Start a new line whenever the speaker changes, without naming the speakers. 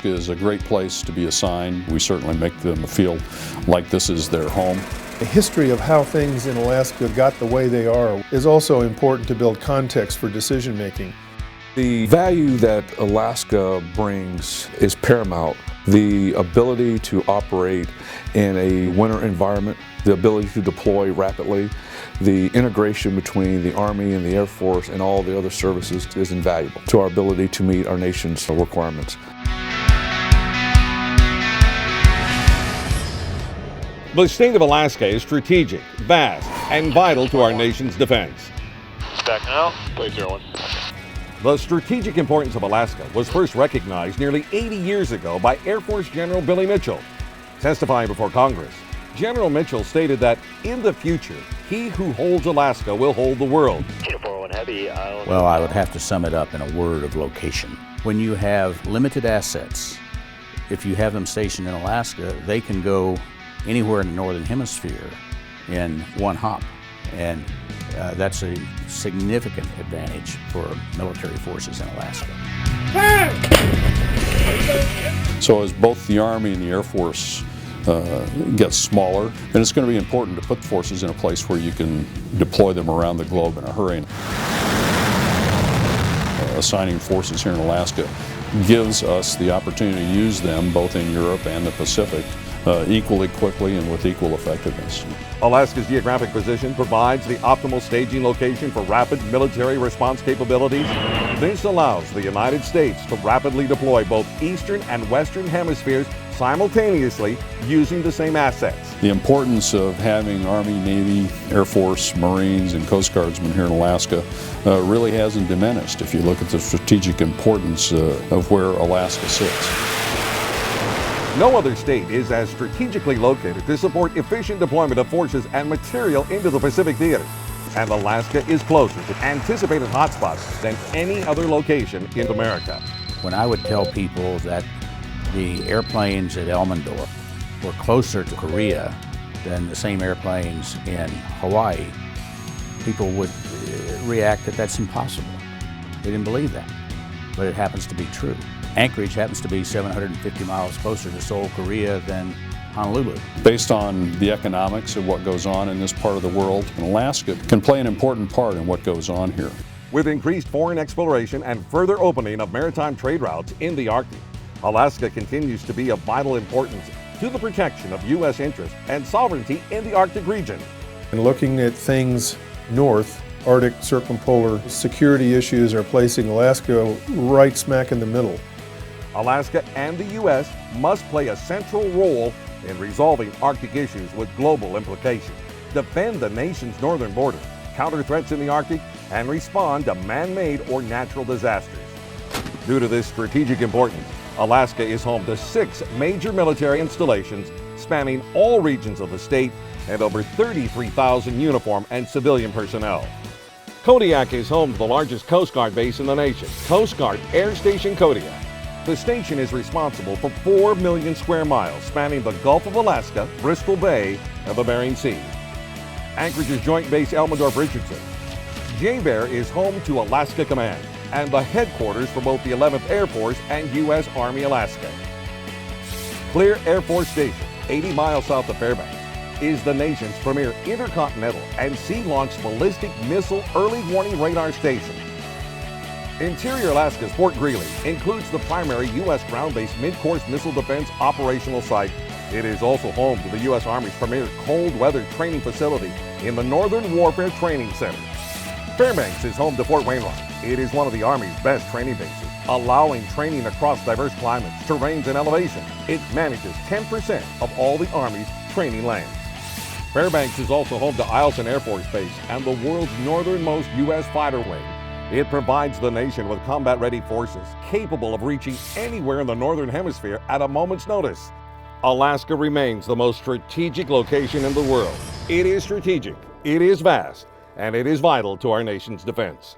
Alaska is a great place to be assigned. We certainly make them feel like this is their home.
The history of how things in Alaska got the way they are is also important to build context for decision making.
The value that Alaska brings is paramount. The ability to operate in a winter environment, the ability to deploy rapidly, the integration between the Army and the Air Force and all the other services is invaluable to our ability to meet our nation's requirements.
The state of Alaska is strategic, vast, and vital to our nation's defense.
Backing out, plate 01.
The strategic importance of Alaska was first recognized nearly 80 years ago by Air Force General Billy Mitchell. Testifying before Congress, General Mitchell stated that in the future, he who holds Alaska will hold the world.
Well, I would have to sum it up in a word of location. When you have limited assets, if you have them stationed in Alaska, they can go anywhere in the Northern Hemisphere in one hop. And that's a significant advantage for military forces in Alaska.
So as both the Army and the Air Force get smaller, and it's going to be important to put forces in a place where you can deploy them around the globe in a hurry. Assigning forces here in Alaska gives us the opportunity to use them both in Europe and the Pacific equally quickly and with equal effectiveness.
Alaska's geographic position provides the optimal staging location for rapid military response capabilities. This allows the United States to rapidly deploy both Eastern and Western hemispheres simultaneously using the same assets.
The importance of having Army, Navy, Air Force, Marines, and Coast Guardsmen here in Alaska really hasn't diminished if you look at the strategic importance of where Alaska sits.
No other state is as strategically located to support efficient deployment of forces and material into the Pacific theater. And Alaska is closer to anticipated hotspots than any other location in America.
When I would tell people that the airplanes at Elmendorf were closer to Korea than the same airplanes in Hawaii, people would react that that's impossible. They didn't believe that, but it happens to be true. Anchorage happens to be 750 miles closer to Seoul, Korea than Honolulu.
Based on the economics of what goes on in this part of the world, Alaska can play an important part in what goes on here.
With increased foreign exploration and further opening of maritime trade routes in the Arctic, Alaska continues to be of vital importance to the protection of U.S. interests and sovereignty in the Arctic region.
And looking at things north, Arctic circumpolar security issues are placing Alaska right smack in the middle.
Alaska and the U.S. must play a central role in resolving Arctic issues with global implications, defend the nation's northern border, counter threats in the Arctic, and respond to man-made or natural disasters. Due to this strategic importance, Alaska is home to 6 major military installations spanning all regions of the state and over 33,000 uniform and civilian personnel. Kodiak is home to the largest Coast Guard base in the nation, Coast Guard Air Station Kodiak. The station is responsible for 4 million square miles spanning the Gulf of Alaska, Bristol Bay, and the Bering Sea. Anchorage's Joint Base Elmendorf-Richardson. JBER is home to Alaska Command and the headquarters for both the 11th Air Force and U.S. Army Alaska. Clear Air Force Station, 80 miles south of Fairbanks, is the nation's premier intercontinental and sea-launched ballistic missile early warning radar station. Interior Alaska's Fort Greely includes the primary U.S. ground-based mid-course missile defense operational site. It is also home to the U.S. Army's premier cold weather training facility in the Northern Warfare Training Center. Fairbanks is home to Fort Wainwright. It is one of the Army's best training bases, allowing training across diverse climates, terrains, and elevations. It manages 10% of all the Army's training lands. Fairbanks is also home to Eielson Air Force Base and the world's northernmost U.S. fighter wing. It provides the nation with combat-ready forces capable of reaching anywhere in the Northern Hemisphere at a moment's notice. Alaska remains the most strategic location in the world. It is strategic, it is vast, and it is vital to our nation's defense.